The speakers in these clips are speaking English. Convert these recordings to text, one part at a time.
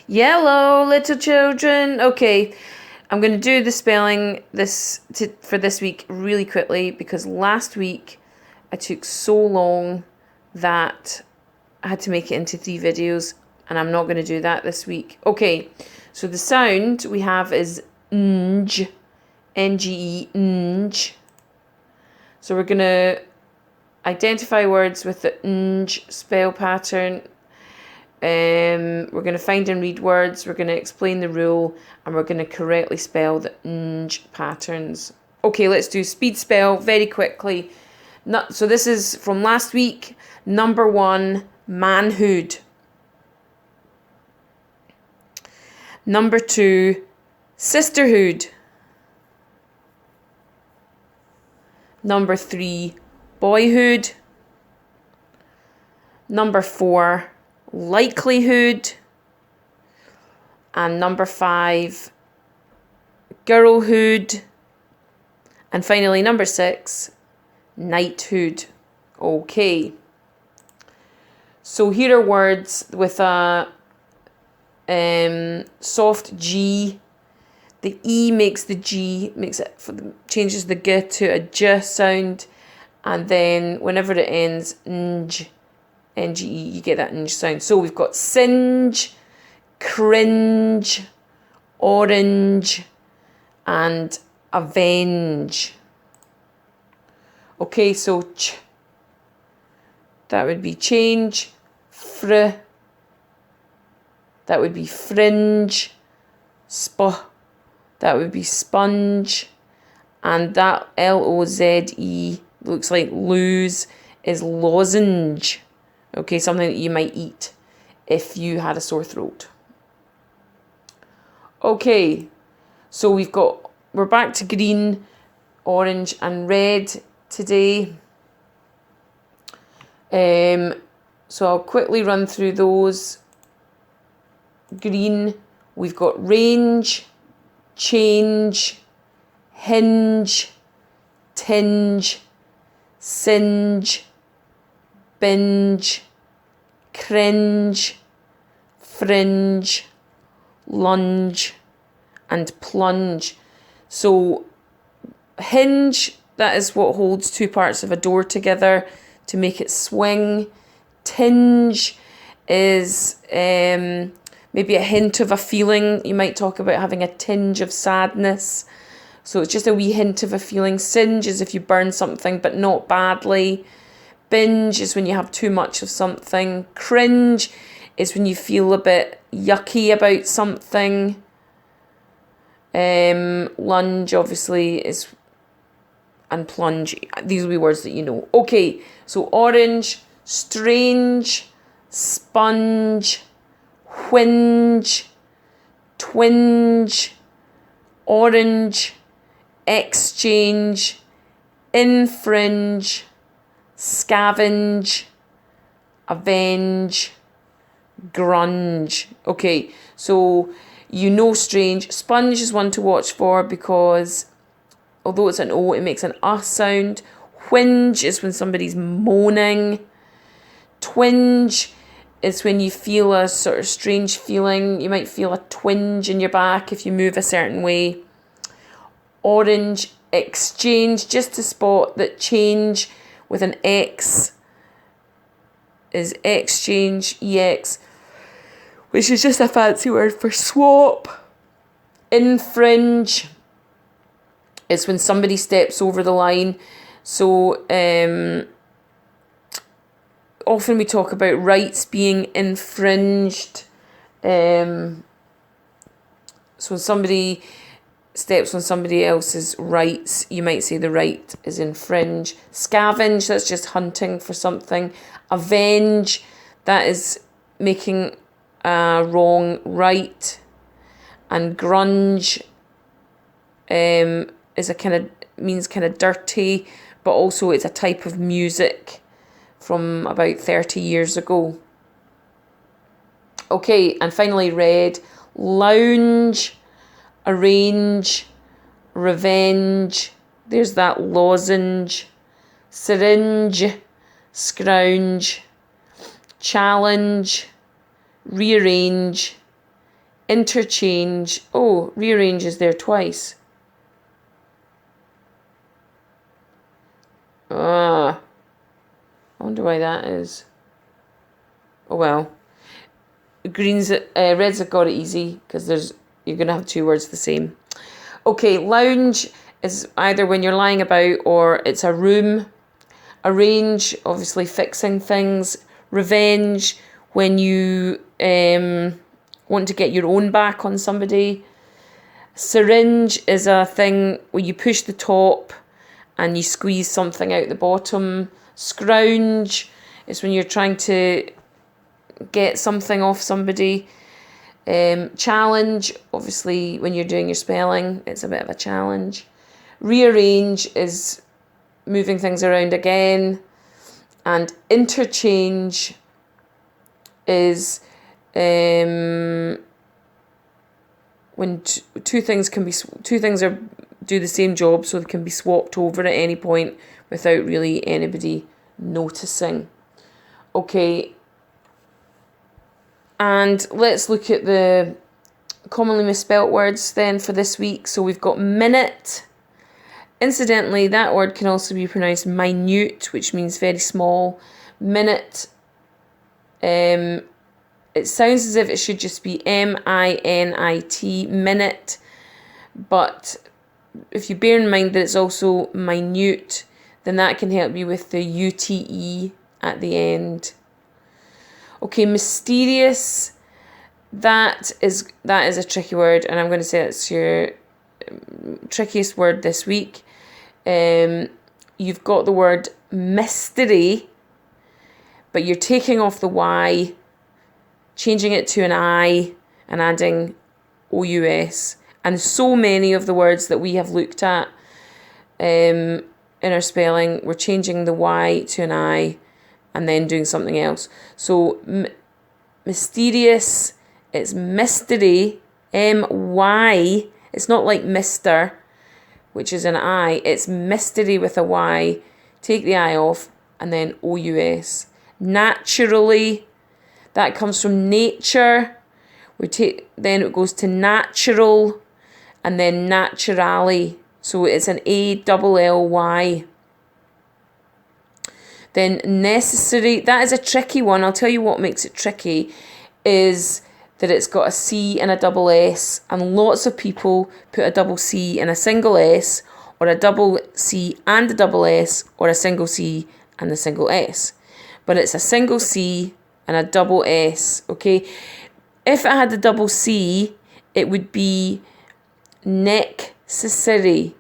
Yellow, little children. Okay, I'm going to do the spelling for this week really quickly because last week I took so long that I had to make it into 3 videos, and I'm not going to do that this week. Okay, so the sound we have is nge, N-G-E, nge. So we're going to identify words with the nge spell pattern. We're going to find and read words, we're going to explain the rule, and we're going to correctly spell the nge patterns. Okay, let's do speed spell very quickly. So this is from last week. Number 1, manhood. Number 2, sisterhood. Number 3, boyhood. Number 4, likelihood. And number 5, girlhood. And finally, number 6, knighthood. Okay. So here are words with a soft G. The E makes the G, changes the G to a J sound. And then whenever it ends, nge, N-G-E, you get that nge sound. So we've got singe, cringe, orange, and avenge. Okay, so ch, that would be change. Fr, that would be fringe. Sp, that would be sponge. And that L-O-Z-E, looks like lose, is lozenge. Okay, something that you might eat if you had a sore throat. Okay, so we're back to green, orange, and red today. So I'll quickly run through those. Green, we've got range, change, hinge, tinge, singe, binge, cringe, fringe, lunge, and plunge. So hinge, that is what holds 2 parts of a door together to make it swing. Tinge is maybe a hint of a feeling. You might talk about having a tinge of sadness. So it's just a wee hint of a feeling. Singe is if you burn something but not badly. Binge is when you have too much of something. Cringe is when you feel a bit yucky about something. Lunge obviously is, and plunge, these will be words that you know. Okay, so orange, strange, sponge, whinge, twinge, orange, exchange, infringe, scavenge, avenge, grunge. Okay, so you know strange. Sponge is one to watch for because although it's an O, it makes an sound. Whinge is when somebody's moaning. Twinge is when you feel a sort of strange feeling. You might feel a twinge in your back if you move a certain way. Orange, exchange, just to spot that change with an X is exchange, EX, which is just a fancy word for swap. Infringe is when somebody steps over the line. So often we talk about rights being infringed. So when somebody steps on somebody else's rights, you might say the right is infringed. Scavenge, that's just hunting for something. Avenge, that is making a wrong right. And grunge is means kind of dirty, but also it's a type of music from about 30 years ago. Okay, and finally red, lounge, arrange, revenge, there's that lozenge, syringe, scrounge, challenge, rearrange, Interchange. Oh, rearrange is there twice. I wonder why that is. Oh well. Reds have got it easy because you're going to have two words the same. Okay, lounge is either when you're lying about or it's a room. Arrange, obviously fixing things. Revenge, when you want to get your own back on somebody. Syringe is a thing where you push the top and you squeeze something out the bottom. Scrounge is when you're trying to get something off somebody. Challenge, obviously when you're doing your spelling, it's a bit of a challenge. Rearrange is moving things around again. And interchange is when two things do the same job, so they can be swapped over at any point without really anybody noticing. Okay, and let's look at the commonly misspelt words then for this week. So we've got minute. Incidentally, that word can also be pronounced minute, which means very small. Minute. It sounds as if it should just be M-I-N-I-T, minute. But if you bear in mind that it's also minute, then that can help you with the U-T-E at the end. Okay, mysterious. That is a tricky word, and I'm going to say it's your trickiest word this week. You've got the word mystery, but you're taking off the Y, changing it to an I, and adding O-U-S. And so many of the words that we have looked at in our spelling, we're changing the Y to an I and then doing something else. So mysterious, it's mystery, M-Y. It's not like Mr., which is an I. It's mystery with a Y. Take the I off and then O-U-S. Naturally, that comes from nature. Then it goes to natural and then naturally. So it's an A-double-L-Y. Then necessary, that is a tricky one. I'll tell you what makes it tricky is that it's got a C and a double S, and lots of people put a double C and a single S, or a double C and a double S, or a single C and a single S. But it's a single C and a double S, okay? If it had a double C, it would be necessary.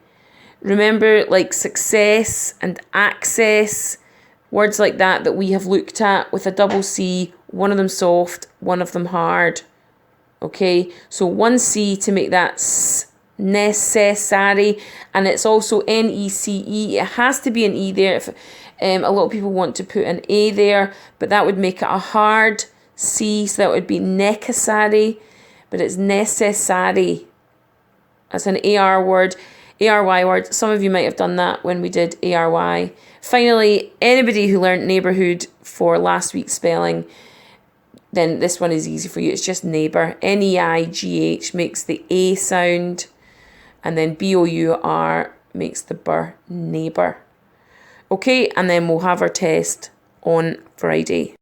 Remember, like success and access, words like that we have looked at with a double C, one of them soft, one of them hard. Okay, so one C to make that necessary, and it's also N-E-C-E. It has to be an E there. If a lot of people want to put an A there, but that would make it a hard C, so that would be necessary, but it's necessary. That's an AR word, ARY word. Some of you might have done that when we did ARY. Finally, anybody who learned neighbourhood for last week's spelling, then this one is easy for you. It's just neighbour. N-E-I-G-H makes the A sound, and then B-O-U-R makes the BR, neighbour. Okay, and then we'll have our test on Friday.